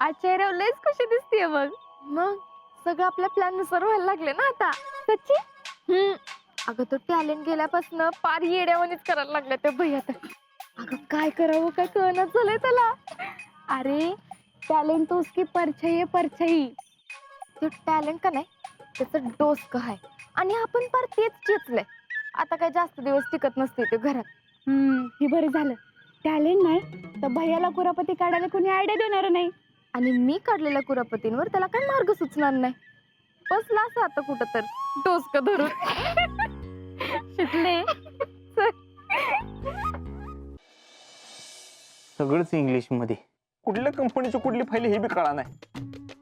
आचार्य लयच कशी दिसतीये बघ. मग सगळं आपल्या प्लॅन नुसार व्हायला लागले ना आता. सच्ची. अगं तो टॅलेंट गेल्यापासून पार येड्यावानीच करायला लागला त्या भैया तर. अगं काय करावं काय कळणार झालंय त्याला. अरे टॅलेंट तो उसकी परछाई है परछाई. तो टॅलेंट का नाही त्याचं डोसकं आहे आणि आपण पार तेच चेचलंय. आता काय जास्त दिवस टिकत नसते ते घरात. हे बरं झालं. टॅलेंट नाही तर भैयाला कुरापती काढायला कोणी आयडिया देणार नाही. आणि मी काढलेल्या कुरापतींवर त्याला काही मार्ग सुचणार नाही. बसला असं आता कुठं तर डोसकं धरून. शिकले. सगळंच इंग्लिश मध्ये. कुठल्या कंपनीची कुठली फाईल हे बी कळा नाही.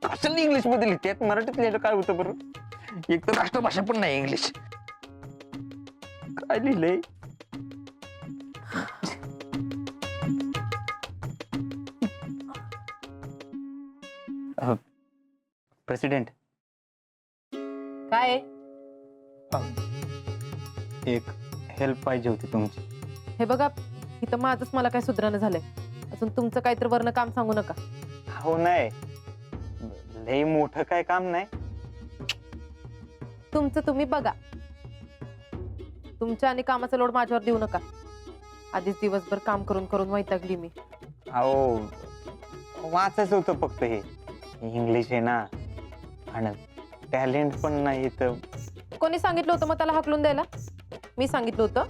कशाला इंग्लिश मध्ये लिहितात, मराठीत लिहिलं काय होतं बरं. एक तर राष्ट्रभाषा पण नाही इंग्लिश. काय लिहिलंय. प्रेसिडेंट काय एक हेल्प पाहिजे होती तुमची. हे बघा, इथं माझंच मला काय सुधारणं झालंय. अजून तुमचं काहीतरी वरनं काम सांगू नका. हो नाही, लय मोठं काय काम नाही. तुमचं तुम्ही बघा. तुमच्या आणि कामाचा लोड माझ्यावर देऊ नका. आधीच दिवसभर काम करून करून वैतागली मी. अहो वाचायचं होतं फक्त. हे इंग्लिश आहे ना आणि टॅलेंट पण नाही तर. कोणी सांगितलं होतं मग त्याला हाकलून द्यायला? मी सांगितलं होतं.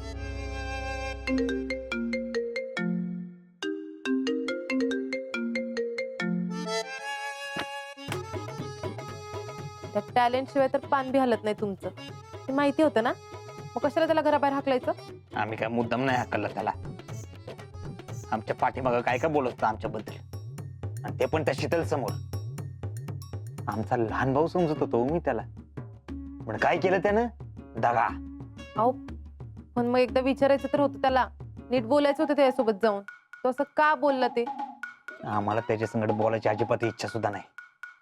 त्या टॅलेंट शिवाय तर पान बी हलत नाही तुमचं. ते माहिती होतं ना, मग कशाला त्याला घराबाहेर हाकलायचं? आम्ही काय मुद्दाम नाही हाकललं त्याला. आमच्या पाठीमागं काय काय बोलत होतं आमच्याबद्दल, आणि ते पण त्या शीतल समोर. आमचा लहान भाऊ समजत होतो मी त्याला. पण काय केलं त्यानं? दगा. अहो पण मग एकदा विचारायचं तर होतं त्याला. नीट बोलायचं होतं त्याच्यासोबत जाऊन. तो असं का बोलला ते? आम्हाला त्याच्या संगत बोलायची अजिबात इच्छा सुद्धा नाही.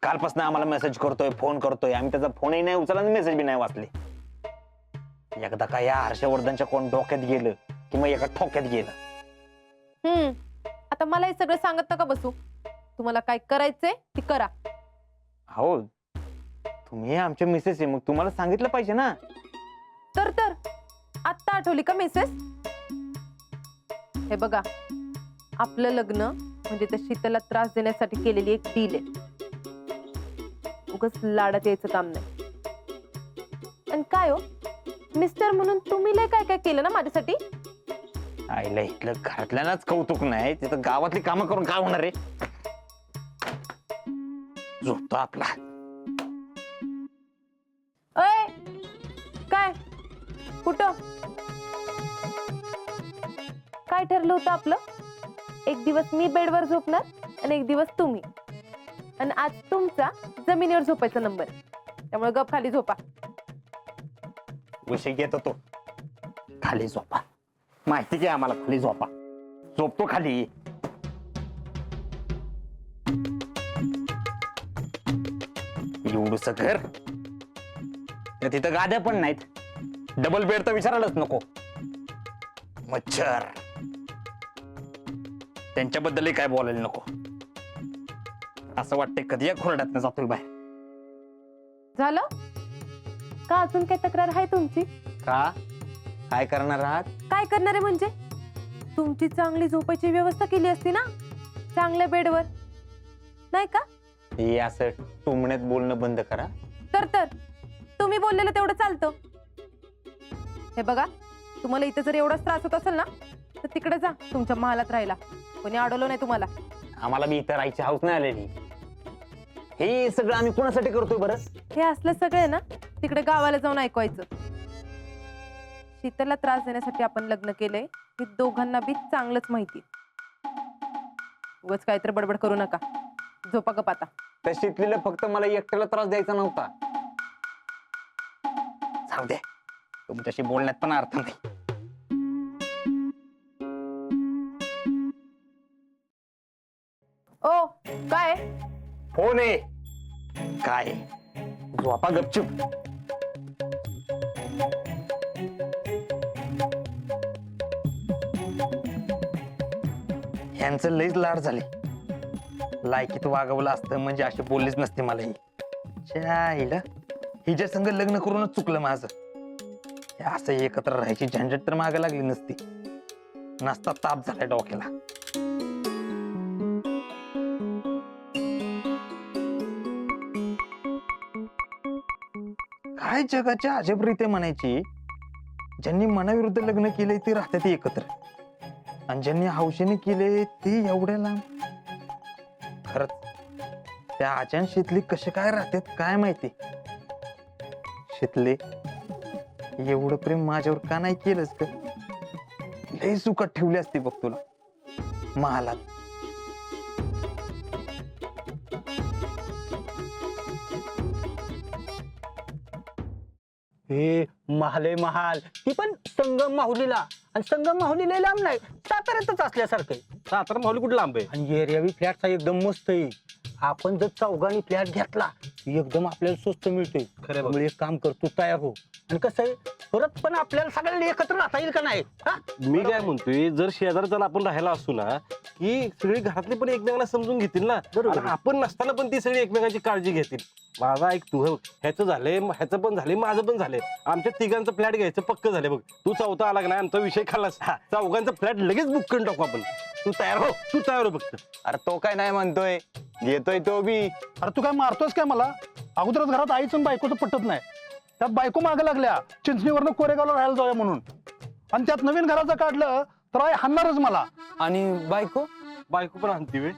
कालपासून आम्हाला मेसेज करतोय, फोन करतोय. आम्ही त्याचा फोनही नाही उचलला आणि मेसेज बी नाही वाचले. एकदा काय या हर्षवर्धनच्या कोण डोक्यात गेलं की मग एका ठोक्यात गेलं. आता मला हे सगळं सांगत नका बसू. तुम्हाला काय करायचंय ते करा. हो, तुम्ही आमच्या मिसेस आहे, मग तुम्हाला सांगितलं पाहिजे ना. तर आत्ता आठवली का मेसेज? हे बघा, आपलं लग्न म्हणजे त्या शीतलला त्रास देण्यासाठी केलेली एक डील आहे. उगाच लाडात यायचं काम नाही. आणि काय हो मिस्टर म्हणून तुम्ही लय काय काय केलं ना माझ्यासाठी. आईला इथलं घरातल्यालाच कौतुक नाही, तिथं गावातली कामं करून काय होणार आहे. झोपतो आपला. अय काय कुठं काय ठरलं होतं आपलं? एक दिवस मी बेडवर झोपणार आणि एक दिवस तुम्ही. आणि आज तुमचा जमिनीवर झोपायचा नंबर, त्यामुळे गप खाली झोपा. विषय घेत होतो खाली झोपा. माहिती की आम्हाला खाली झोपा. झोपतो खाली. एवढंच घर, तिथं गाद्या पण नाहीत. डबल बेड तर विचारायलाच नको. मच्छर, त्यांच्याबद्दलही काय बोलायला नको. असं वाटतंय कधी या खोरड्यातनं जातोय बाहेर. झालं का? अजून काय तक्रार आहे तुमची? का? काय करणार आहात? काय करणार आहे म्हणजे? तुमची चांगली झोपायची व्यवस्था केली असती ना, चांगल्या बेडवर, नाही का? हे असं टोमण्यात बोलणं बंद करा. तर तुम्ही बोललेलं तेवढं चालतं. हे बघा, तुम्हाला इथं जर एवढाच त्रास होत असेल ना, तर तिकडे जा तुमच्या महालात राहायला. कोणी अडवलं नाही तुम्हाला. आम्हाला बी इथं राहायची हौस नाही आलेली. हे सगळं आम्ही कोणासाठी करतोय बरं? हे असलं सगळे ना तिकडे गावाला जाऊन ऐकवायचं. शीतलला त्रास देण्यासाठी आपण लग्न केलंय हे दोघांना बी चांगलंच माहिती. उगाच काहीतरी बडबड करू नका. झोपा गप आता. त्या शीतलीला फक्त मला एकट्याला त्रास द्यायचा नव्हता. जाऊ दे, तुमच्याशी बोलण्यात पण अर्थ नाही. ओ काय फोन आहे काय? झोपा गपचूप. यांचं लईच लाड झाले. लायकीत वागवलं असतं म्हणजे असे बोललेच नसते मला ही. हिला हिच्या संग लग्न करूनच चुकलं माझं. हे असं एकत्र राहायची झंझट तर मागे लागली नसती. नसता ताप झालाय डोक्याला. काय जगाच्या अजब रीते म्हणायची. ज्यांनी मनाविरुद्ध लग्न केले ते राहतात एकत्र, आणि ज्यांनी हौशेने केले ते एवढ्या लांब. खरंच त्या आचान शितली कसे काय राहतात काय माहिती. शितले, एवढं प्रेम माझ्यावर का नाही केलंस का? लय सुखात ठेवली असती बघ तुला महालात. हे महालय महाल ती पण संगम माहुलीला, आणि संगम माहुलीला लांब नाही, साताऱ्यातच असल्यासारखं आहे. सातारा माहुली कुठे लांब आहे? आणि एरियावी फ्लॅटचा एकदम मस्त आहे. आपण जर चौघांनी फ्लॅट घेतला एकदम आपल्याला स्वस्त मिळतोय. खरं बघ. त्यामुळे एक काम कर, तू तयार हो. आणि कसं आहे, परत पण आपल्याला सगळ्यांना एकत्र राहता येईल का नाही? हा? मी काय म्हणतोय, जर शेजारच्याला आपण राहायला असू ना, की सगळी घरातली पण एकमेकांना समजून घेतील ना. बरोबर. आणि आपण नसताना पण ती सगळी एकमेकांची काळजी घेतील. माझा ऐक तू, ह्याचं झालंय, ह्याचं पण झालंय, माझं पण झालंय. आमच्या तिघांचं फ्लॅट घ्यायचं पक्क झालंय बघ. तू चौथा आला का नाही, आमचा विषय खाल्लास. चौघांचा फ्लॅट लगेच बुक करून टाकू आपण. तू तयार हो, तू तयार हो फक्त. अरे तो काय नाही म्हणतोय, घेतोय तो बी. अरे तू काय मारतोस काय मला? अगोदरच घरात आईचं आणि बायकोचं पटत नाही. त्यात बायको मागे लागल्या चिंचणीवरनं कोरेगावला राहायला जाऊया म्हणून, आणि त्यात नवीन घराचं काढलं तर आई हाणणारच मला. आणि बायको बायको पण आणती वे.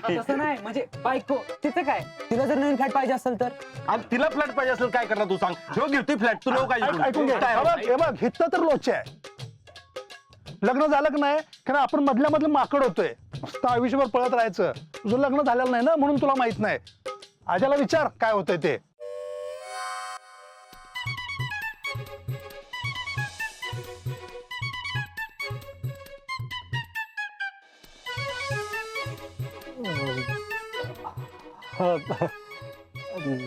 तसं नाही, म्हणजे बायको तिचं काय, तिला जर नवीन फ्लॅट पाहिजे असेल तर. आणि तिला फ्लॅट पाहिजे असेल काय करणार तू सांग. जो घेतोय फ्लॅट तू लोक ऐकून घे, हे बघ हिथं तर लोचे आहे. लग्न झालं की नाही, कारण आपण मधल्या मधलं माकड होतोय, नुसतं आयुष्यभर पळत राहायचं. तुझं लग्न झालेलं नाही ना, म्हणून तुला माहित नाही. आज्याला विचार काय होतंय ते.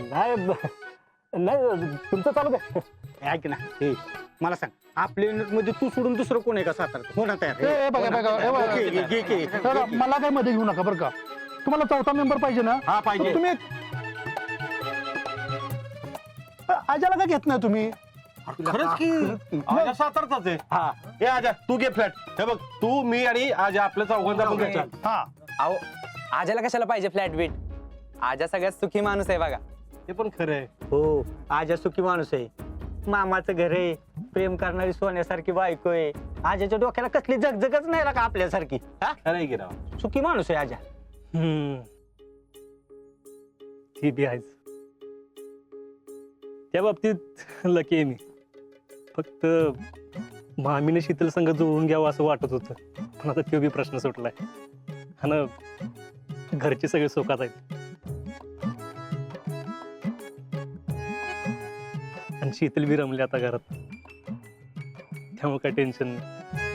नाही नाही, तुमचं चालू द्या. ऐक ना, हे मला सांग, आपल्या युनिट मध्ये तू सोडून दुसरं कोण आहे का सातारा? हो ना तयार? हे बघा बघा, हे बघा. घे, घे, घे, घे. बघा, मला काय मध्ये घेऊ नका बरं का. तुम्हाला चौथा मेंबर पाहिजे ना? हा पाहिजे. तर तुम्ही आज्याला काय घेत नाही तुम्ही? खरंच की आजा सातारचाच आहे. हा, हे आजा तू घे फ्लॅट. हे बघ, तू मी आणि आजा आपल्या चौघांचा पण घ्यायचा. हा, अहो, आजाला कशाला पाहिजे फ्लॅट बीट? आजा सगळ्यात सुखी माणूस आहे बघा. ते पण खरं आहे. हो, आजा सुखी माणूस आहे. मामाचं घर आहे, प्रेम करणारी सोन्यासारखी बायको आहे. आजाच्या डोक्याला कसली जगजगच नाही का आपल्यासारखी. हा, खरं आहे की राव. सुखी माणूस आहे आजा. ती बी आहेच. त्या बाबतीत लकी आहे मी. फक्त मामीने शीतल संघ जुळवून घ्यावं असं वाटत होतं, पण आता तो बी प्रश्न सुटलाय. आणि घरचे सगळे सुखात आहेत. आणि शीतल बी रमली आता घरात, त्यामुळे काय टेन्शन नाही.